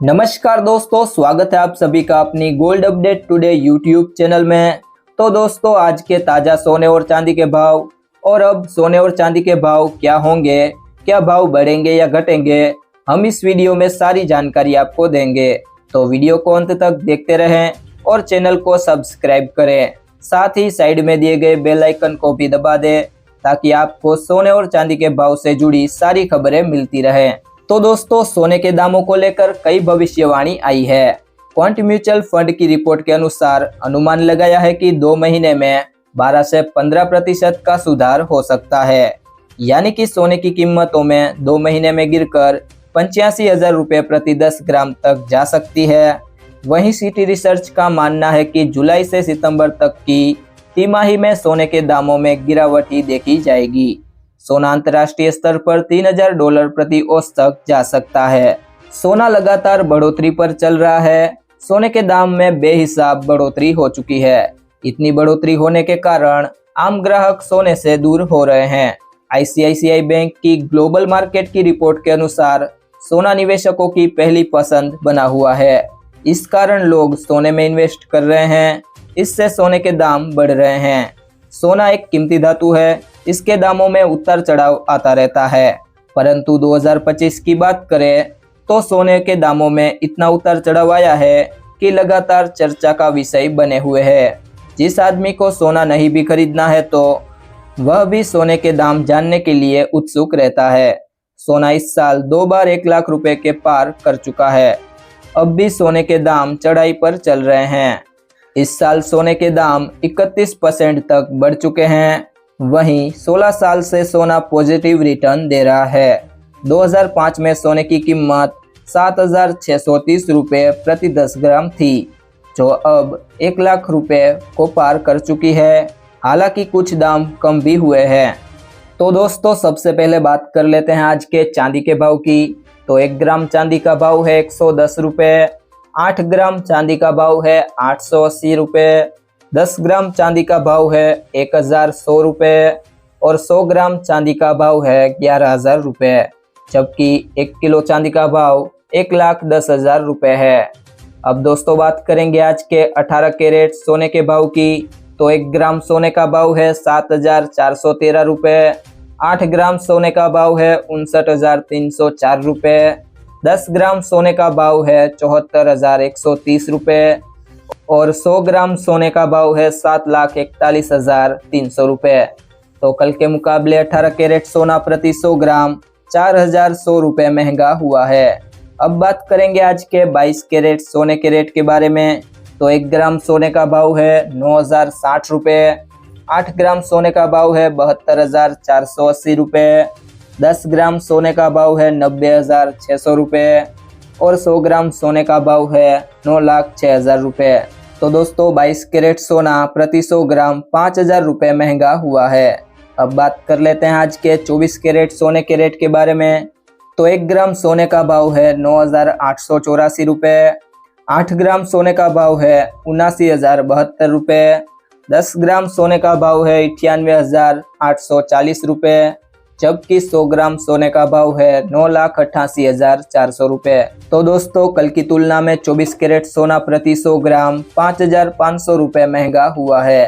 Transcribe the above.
नमस्कार दोस्तों, स्वागत है आप सभी का अपनी gold update today YouTube channel में। तो दोस्तों, आज के ताज़ा सोने और चांदी के भाव और अब सोने और चांदी के भाव क्या होंगे, क्या भाव बढ़ेंगे या घटेंगे, हम इस वीडियो में सारी जानकारी आपको देंगे। तो वीडियो को अंत तक देखते रहें और चैनल को सब्सक्राइब करें। साथ ही साइड में दिए गए बेल आइकन को भी दबा दें ताकि आपको सोने और चांदी के भाव से जुड़ी सारी खबरें मिलती रहें। तो दोस्तों, सोने के दामों को लेकर कई भविष्यवाणी आई है। क्वांट म्यूचुअल फंड की रिपोर्ट के अनुसार अनुमान लगाया है कि 2 महीने में 12 से 15% का सुधार हो सकता है। यानी कि सोने की कीमतों में 2 महीने में गिरकर 85,000 रुपये प्रति 10 ग्राम तक जा सकती है। वहीं सिटी रिसर्च का मानना है कि जुलाई से सितंबर तक की तिमाही में सोने के दामों में गिरावट ही देखी जाएगी। सोना अंतर्राष्ट्रीय स्तर पर $3,000 प्रति औंस तक जा सकता है। सोना लगातार बढ़ोतरी पर चल रहा है। सोने के दाम में बेहिसाब बढ़ोतरी हो चुकी है। इतनी बढ़ोतरी होने के कारण आम ग्राहक सोने से दूर हो रहे हैं। आईसीआईसीआई बैंक की ग्लोबल मार्केट की रिपोर्ट के अनुसार सोना निवेशकों की पहली पसंद बना हुआ है। इस कारण लोग सोने में इन्वेस्ट कर रहे हैं। इससे सोने के दाम बढ़ रहे हैं। सोना एक कीमती धातु है, इसके दामों में उतार चढ़ाव आता रहता है। परंतु 2025 की बात करें तो सोने के दामों में इतना उतार चढ़ाव आया है कि लगातार चर्चा का विषय बने हुए है। जिस आदमी को सोना नहीं भी खरीदना है तो वह भी सोने के दाम जानने के लिए उत्सुक रहता है। सोना इस साल 2 बार 1 लाख रुपए के पार कर चुका है। अब भी सोने के दाम चढ़ाई पर चल रहे हैं। इस साल सोने के दाम 31% तक बढ़ चुके हैं। वहीं 16 साल से सोना पॉजिटिव रिटर्न दे रहा है। 2005 में सोने की कीमत 7,630 रुपये प्रति 10 ग्राम थी, जो अब 1 लाख रुपए को पार कर चुकी है। हालांकि कुछ दाम कम भी हुए हैं। तो दोस्तों, सबसे पहले बात कर लेते हैं आज के चांदी के भाव की। तो 1 ग्राम चांदी का भाव है 110 रुपये। 8 ग्राम चांदी का भाव है 880 रुपये। 10 ग्राम चांदी का भाव है 1,100 रुपये और 100 ग्राम चांदी का भाव है 11,000 रुपये। जबकि 1 किलो चांदी का भाव 1,10,000 रुपये है। अब दोस्तों, बात करेंगे आज के 18 कैरेट सोने के भाव की। तो 1 ग्राम सोने का भाव है 7,413 रुपये। 8 ग्राम सोने का भाव है 59,304 रुपये। 10 ग्राम सोने का भाव है 74,130 रुपये और 100 ग्राम सोने का भाव है 7,41,300 रुपये। तो कल के मुकाबले 18 कैरेट सोना प्रति 100 ग्राम 4,100 रुपये महंगा हुआ है। अब बात करेंगे आज के 22 कैरेट सोने के रेट के बारे में। तो 1 ग्राम सोने का भाव है 9,060 रुपये। 8 ग्राम सोने का भाव है 72,480 रुपये। 10 ग्राम सोने का भाव है 90,600 रुपये और 100 ग्राम सोने का भाव है 9,06,000 रुपये। तो दोस्तों, 22 कैरेट सोना प्रति 100 ग्राम 5,000 रुपये महंगा हुआ है। अब बात कर लेते हैं आज के 24 कैरेट सोने के रेट के बारे में। तो 1 ग्राम सोने का भाव है 9,884 रुपये। 8 ग्राम सोने का भाव है 79,072 रुपये। 10 ग्राम सोने का भाव है 98,840 रुपये। जबकि 100 ग्राम सोने का भाव है 9,88,400 रुपये। तो दोस्तों, कल की तुलना में 24 कैरेट सोना प्रति 100 ग्राम 5,500 रुपये महंगा हुआ है।